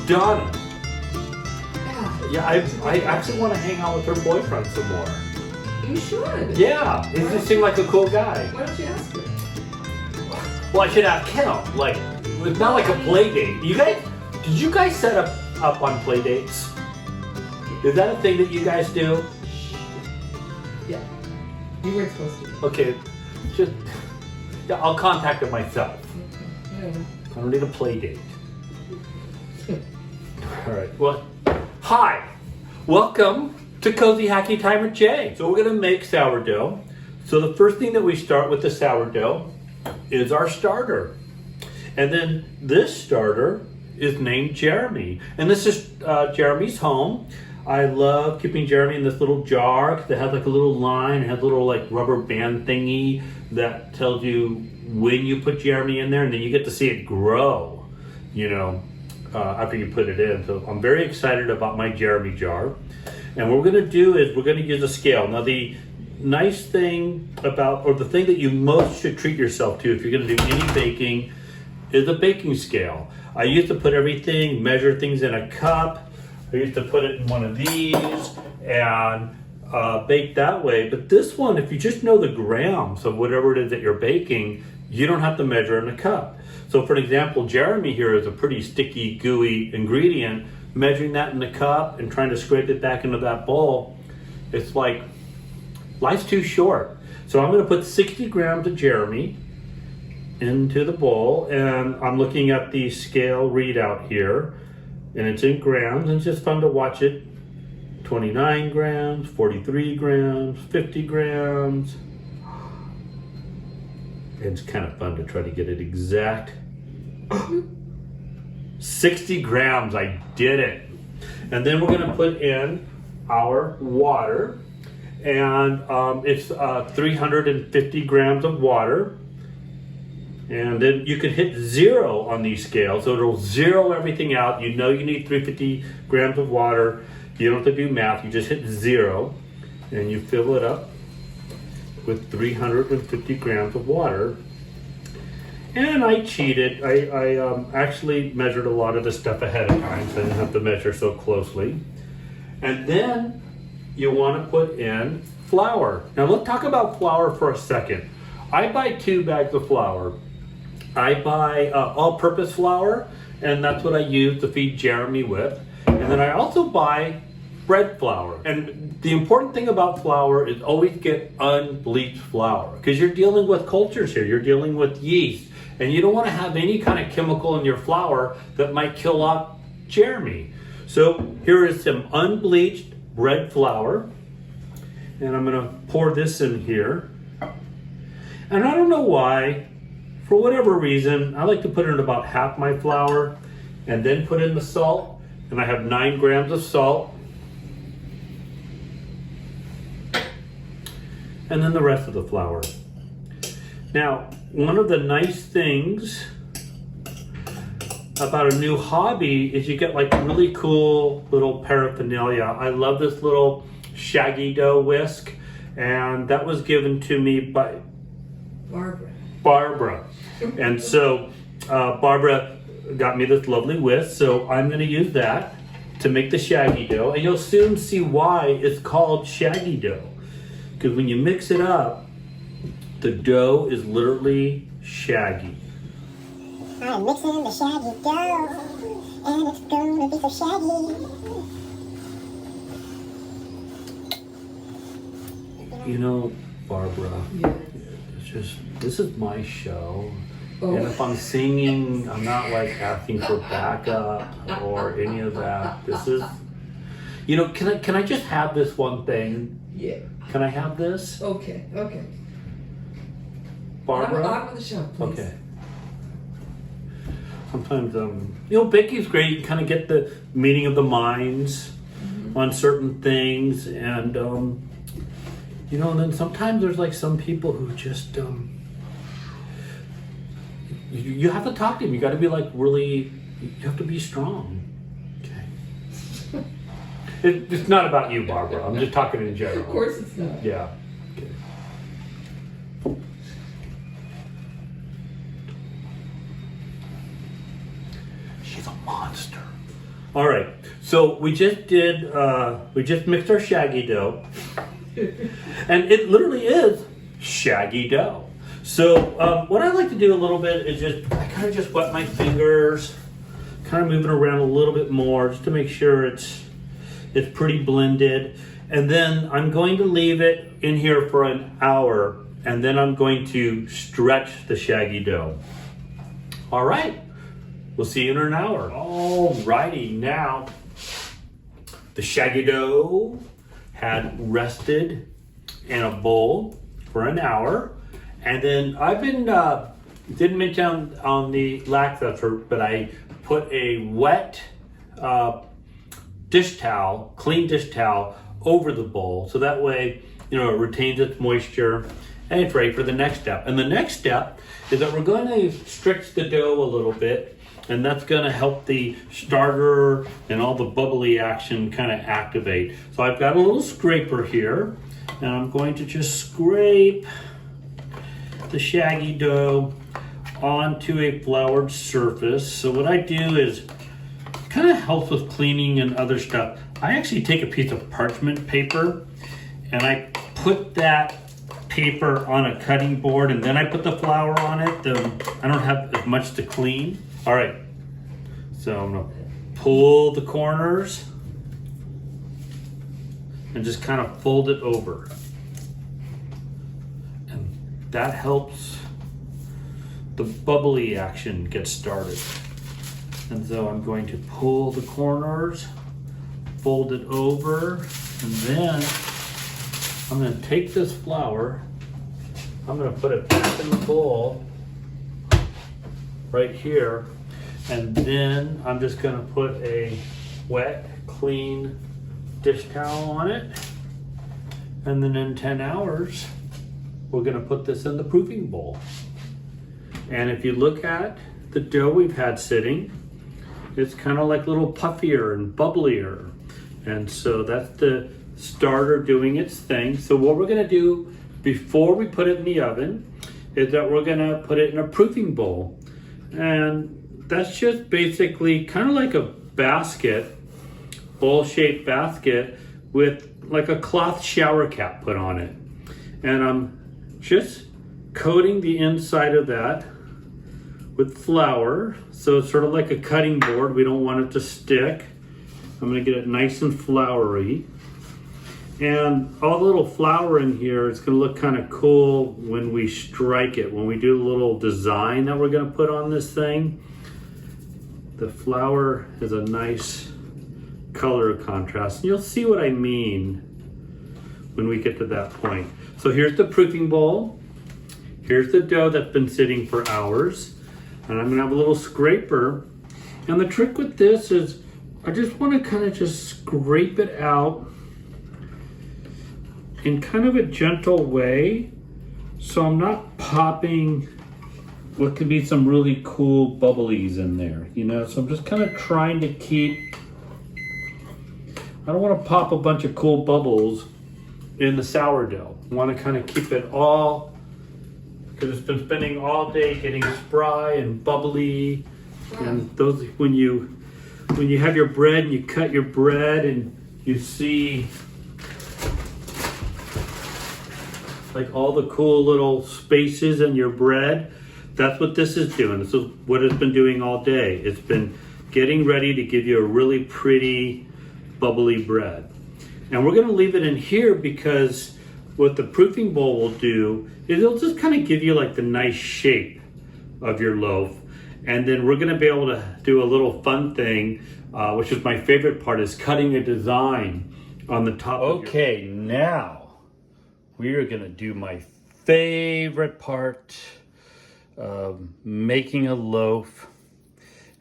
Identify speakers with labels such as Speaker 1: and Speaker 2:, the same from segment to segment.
Speaker 1: Donna. Yeah, I actually want to hang out with her boyfriend some more.
Speaker 2: You should.
Speaker 1: Yeah, he just seemed like a cool guy.
Speaker 2: Why don't you ask her?
Speaker 1: Well, I should ask him. Like, it's not like a play date. Did you guys set up on play dates? Is that a thing that you guys do?
Speaker 2: Yeah. You weren't supposed to.
Speaker 1: Okay, yeah, I'll contact him myself.
Speaker 2: Okay.
Speaker 1: I don't need a play date. All right. Well, hi. Welcome to Cozy Hacky Time with Jay. So we're gonna make sourdough. So the first thing that we start with the sourdough is our starter. And then this starter is named Jeremy. And this is Jeremy's home. I love keeping Jeremy in this little jar that has like a little line, it has a little like rubber band thingy that tells you when you put Jeremy in there, and then you get to see it grow, after you put it in. So I'm very excited about my Jeremy jar. And what we're gonna do is we're gonna use a scale. Now the nice thing about, or the thing that you most should treat yourself to if you're gonna do any baking, is a baking scale. I used to put everything, measure things in a cup. I used to put it in one of these and bake that way. But this one, if you just know the grams of whatever it is that you're baking, you don't have to measure in a cup. So for an example, Jeremy here is a pretty sticky, gooey ingredient. Measuring that in the cup and trying to scrape it back into that bowl, it's like, life's too short. So I'm gonna put 60 grams of Jeremy into the bowl, and I'm looking at the scale readout here, and it's in grams, and it's just fun to watch it. 29 grams, 43 grams, 50 grams. And it's kind of fun to try to get it exact. 60 grams, I did it. And then we're gonna put in our water, and it's 350 grams of water. And then you can hit 0 on these scales, so it'll zero everything out. You know you need 350 grams of water. You don't have to do math, you just hit 0, and you fill it up with 350 grams of water. And I cheated. I actually measured a lot of this stuff ahead of time, so I didn't have to measure so closely. And then you want to put in flour. Now let's talk about flour for a second. I buy 2 bags of flour. I buy all-purpose flour, and that's what I use to feed Jeremy with. And then I also buy bread flour. And the important thing about flour is always get unbleached flour, because you're dealing with cultures here. You're dealing with yeast, and you don't want to have any kind of chemical in your flour that might kill off Jeremy. So here is some unbleached bread flour, and I'm going to pour this in here. And I don't know why, for whatever reason, I like to put in about half my flour and then put in the salt. And I have 9 grams of salt. And then the rest of the flour. Now, one of the nice things about a new hobby is you get like really cool little paraphernalia. I love this little shaggy dough whisk, and that was given to me by Barbara. And so Barbara got me this lovely whisk, so I'm going to use that to make the shaggy dough, and you'll soon see why it's called shaggy dough, because when you mix it up, the dough is literally shaggy.
Speaker 3: I'm mixing the shaggy dough, and it's gonna be so shaggy.
Speaker 1: You know, Barbara,
Speaker 2: Yeah.
Speaker 1: this is my show.
Speaker 2: Oh.
Speaker 1: And if I'm singing, I'm not like asking for backup or any of that. This is, can I just have this one thing?
Speaker 2: Yeah.
Speaker 1: Can I have this?
Speaker 2: Okay.
Speaker 1: Barbara?
Speaker 2: On with the show, please.
Speaker 1: Okay. Sometimes, baking's great. You kind of get the meeting of the minds on certain things. And, and then sometimes there's like some people who just, you have to talk to them. You got to be like really, you have to be strong. Okay. It's not about you, Barbara. I'm just talking in general.
Speaker 2: Of course it's not.
Speaker 1: Yeah. Okay. monster. All right, so we just mixed our shaggy dough. And it literally is shaggy dough. So what I like to do a little bit is I kind of just wet my fingers, kind of move it around a little bit more just to make sure it's pretty blended. And then I'm going to leave it in here for an hour, and then I'm going to stretch the shaggy dough. All right, we'll see you in an hour. All righty, now the shaggy dough had rested in a bowl for an hour, and then I've been didn't mention on the lax effort, but I put a wet dish towel, clean dish towel, over the bowl, so that way it retains its moisture and it's ready for the next step. And the next step is that we're going to stretch the dough a little bit, and that's going to help the starter and all the bubbly action kind of activate. So I've got a little scraper here, and I'm going to just scrape the shaggy dough onto a floured surface. So what I do is kind of helps with cleaning and other stuff. I actually take a piece of parchment paper and I put that paper on a cutting board, and then I put the flour on it. I don't have as much to clean. All right, so I'm gonna pull the corners and just kind of fold it over. And that helps the bubbly action get started. And so I'm going to pull the corners, fold it over, and then I'm going to take this flour, I'm going to put it back in the bowl right here, and then I'm just going to put a wet, clean dish towel on it, and then in 10 hours we're going to put this in the proofing bowl. And if you look at the dough we've had sitting, it's kind of like a little puffier and bubblier. And so that's the starter doing its thing. So what we're gonna do before we put it in the oven is that we're gonna put it in a proofing bowl. And that's just basically kind of like a basket, bowl-shaped basket with like a cloth shower cap put on it. And I'm just coating the inside of that with flour. So it's sort of like a cutting board. We don't want it to stick. I'm gonna get it nice and floury. And all the little flour in here, it's gonna look kind of cool when we strike it. When we do a little design that we're gonna put on this thing, the flour has a nice color contrast. And you'll see what I mean when we get to that point. So here's the proofing bowl. Here's the dough that's been sitting for hours. And I'm gonna have a little scraper. And the trick with this is I just wanna kind of just scrape it out in kind of a gentle way, so I'm not popping what could be some really cool bubblies in there, so I'm just kind of trying to keep, I don't want to pop a bunch of cool bubbles in the sourdough. I want to kind of keep it all, because it's been spending all day getting spry and bubbly. And those, when you have your bread and you cut your bread and you see like all the cool little spaces in your bread, that's what this is doing. This is what it's been doing all day. It's been getting ready to give you a really pretty bubbly bread. And we're gonna leave it in here because what the proofing bowl will do is it'll just kind of give you like the nice shape of your loaf. And then we're gonna be able to do a little fun thing, which is my favorite part, is cutting a design on the top. Okay, now we are gonna do my favorite part of making a loaf,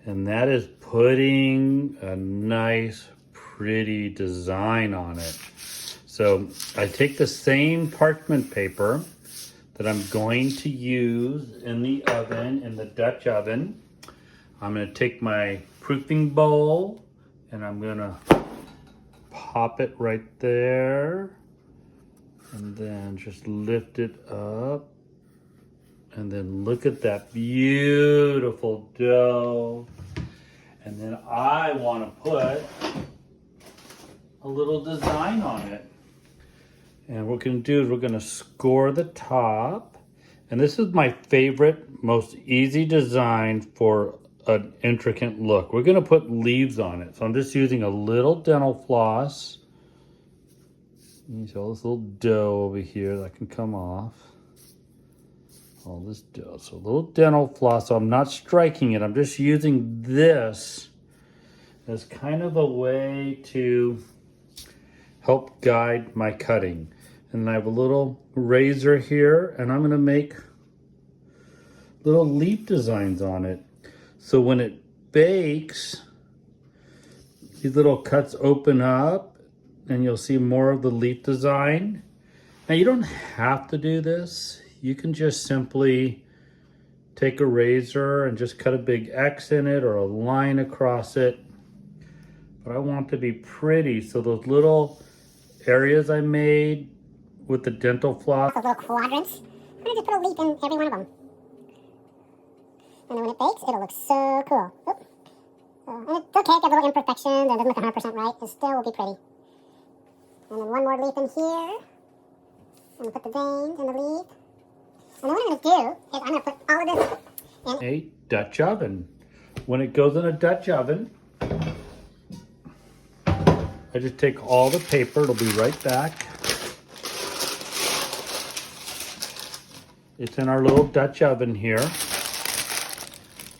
Speaker 1: and that is putting a nice, pretty design on it. So I take the same parchment paper that I'm going to use in the oven, in the Dutch oven. I'm gonna take my proofing bowl and I'm gonna pop it right there. And then just lift it up. And then look at that beautiful dough. And then I want to put a little design on it. And what we're going to do is we're going to score the top. And this is my favorite, most easy design for an intricate look. We're going to put leaves on it. So I'm just using a little dental floss. You see all this little dough over here that can come off. All this dough. So a little dental floss. So I'm not striking it. I'm just using this as kind of a way to help guide my cutting. And I have a little razor here, and I'm going to make little leaf designs on it. So when it bakes, these little cuts open up and you'll see more of the leaf design. Now you don't have to do this. You can just simply take a razor and just cut a big X in it or a line across it. But I want it to be pretty, so those little areas I made with the dental floss.
Speaker 3: Those little quadrants. I'm gonna just put a leaf in every one of them. And then when it bakes, it'll look so cool. Oop. And it's okay if you have little imperfections and it doesn't look 100% right. It still will be pretty. And then one more leaf in here. I'm gonna put the veins in the leaf. And then what I'm gonna do is I'm gonna put all of this in
Speaker 1: A Dutch oven. When it goes in a Dutch oven, I just take all the paper. It'll be right back. It's in our little Dutch oven here.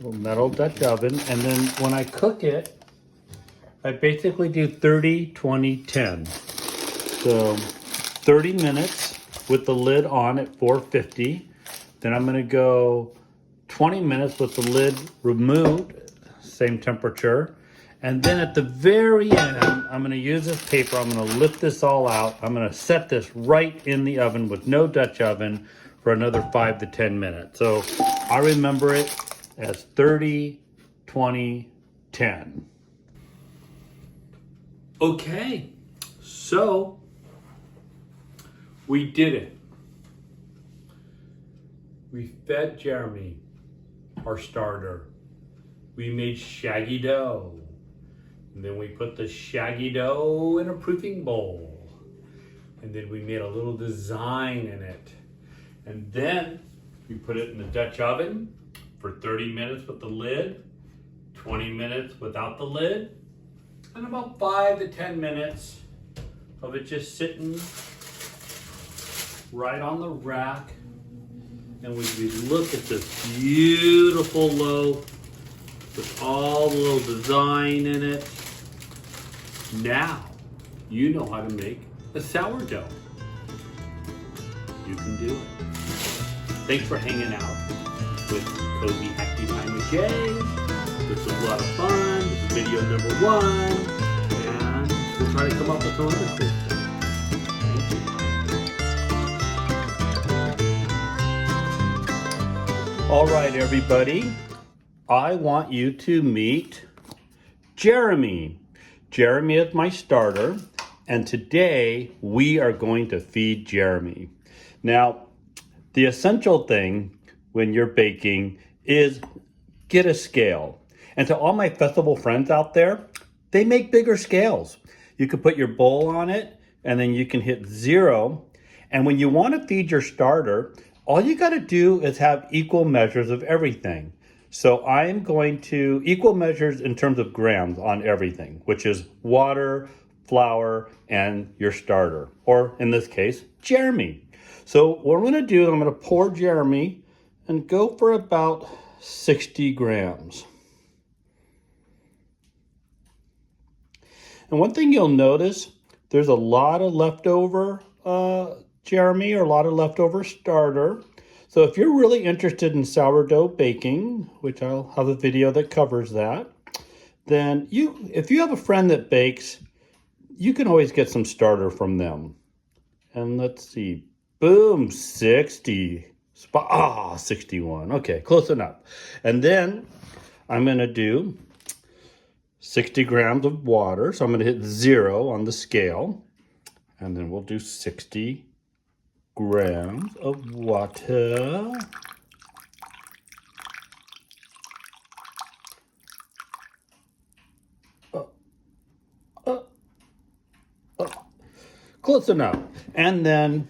Speaker 1: Little metal Dutch oven. And then when I cook it, I basically do 30, 20, 10. So 30 minutes with the lid on at 450. Then I'm going to go 20 minutes with the lid removed, same temperature. And then at the very end, I'm going to use this paper. I'm going to lift this all out. I'm going to set this right in the oven with no Dutch oven for another 5 to 10 minutes. So I remember it as 30, 20, 10. Okay, so we did it. We fed Jeremy our starter. We made shaggy dough. And then we put the shaggy dough in a proofing bowl. And then we made a little design in it. And then we put it in the Dutch oven for 30 minutes with the lid, 20 minutes without the lid, and about 5 to 10 minutes of it just sitting right on the rack. And we look at this beautiful loaf with all the little design in it. Now, you know how to make a sourdough. You can do it. Thanks for hanging out with Cozy Hacky Time with Jay. This was a lot of fun. This is video number 1. And we'll try to come up with some other cool stuff. Thank you. All right, everybody. I want you to meet Jeremy. Jeremy is my starter, and today we are going to feed Jeremy. Now, the essential thing when you're baking is get a scale. And to all my festival friends out there, they make bigger scales. You can put your bowl on it, and then you can hit 0. And when you want to feed your starter, all you got to do is have equal measures of everything. So I am going to equal measures in terms of grams on everything, which is water, flour, and your starter, or in this case, Jeremy. So what I'm going to do is I'm going to pour Jeremy and go for about 60 grams. And one thing you'll notice, there's a lot of leftover Jeremy or a lot of leftover starter. So if you're really interested in sourdough baking, which I'll have a video that covers that, then if you have a friend that bakes, you can always get some starter from them. And let's see, boom, 60. 61. Okay, close enough. And then I'm going to do 60 grams of water. So I'm going to hit 0 on the scale. And then we'll do 60 grams of water. Close enough. And then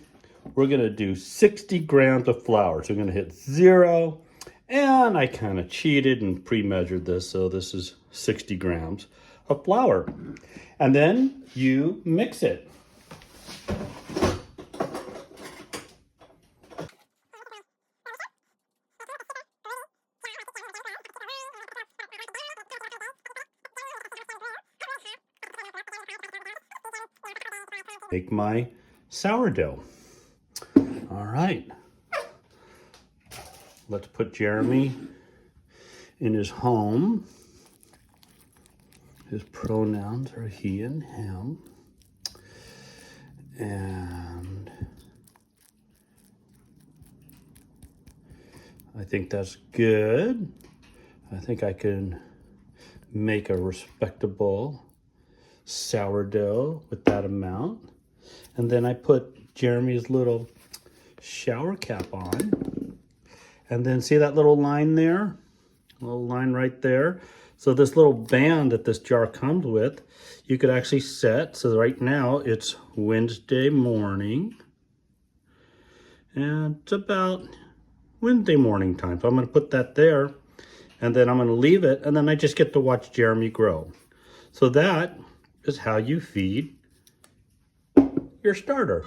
Speaker 1: we're gonna do 60 grams of flour. So we're gonna hit 0. And I kind of cheated and pre-measured this. So this is 60 grams of flour. And then you mix it. Make my sourdough. All right. Let's put Jeremy in his home. His pronouns are he and him. And I think that's good. I think I can make a respectable sourdough with that amount. And then I put Jeremy's little shower cap on. And then see that little line there? A little line right there. So this little band that this jar comes with, you could actually set. So right now it's Wednesday morning. And it's about Wednesday morning time. So I'm going to put that there. And then I'm going to leave it. And then I just get to watch Jeremy grow. So that is how you feed your starter.